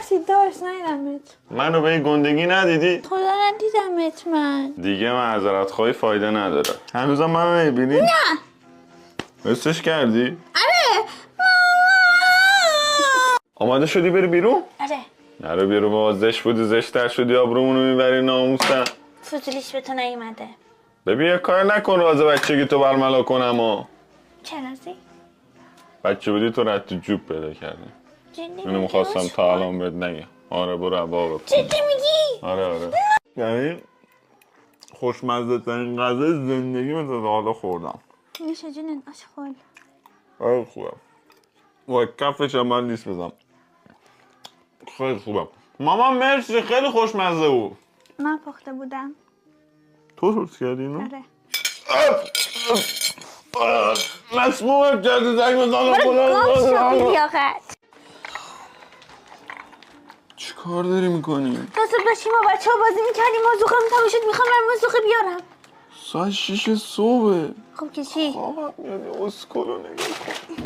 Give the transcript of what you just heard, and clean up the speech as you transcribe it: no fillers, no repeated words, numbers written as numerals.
ببخشید داشت ندیدمت. منو به این گندگی ندیدی؟ خدا ندیدمت من. دیگه معذرت خواهی فایده نداره. هنوزم منو نمیبینی؟ نه. حسش کردی؟ آره. آماده شدی بری بیرون؟ آره. نرو بیرون بابا، زشت بودی زشت‌تر شدی، آبرومونو میبری ناموسن. فضولیش به تو نیومده. ببین یه کار نکن راز بچگی تو برملا کنم ها. چه رازی؟ بچه بودی تو رد تو جوب پیدا کردی. اینو میخواستم تا الان بهت نگم. آره برو عبا بکن. جدی میگی؟ آره یعنی خوشمزه ترین غذای زندگی من تا حالا خوردم. میشه جنن آشغال. خیلی خوبه. و کفش هم من نیست بزن. خیلی خوبه. ماما مرسی خیلی خوشمزه بود. من پخته بودم. تو درست کردی اینو؟ آره. مسمومم کردی زنگ بزنم گم شو بیلیاقت. چی کار داری میکنی؟ تا صبح داشتیم با بچه ها بازی میکردیم موزوقه تموم شد میخوام برم موزوقه بیارم. ساعت 6 صبحه. خب که چی؟ خوابم میاد اسکلو نگاه کن.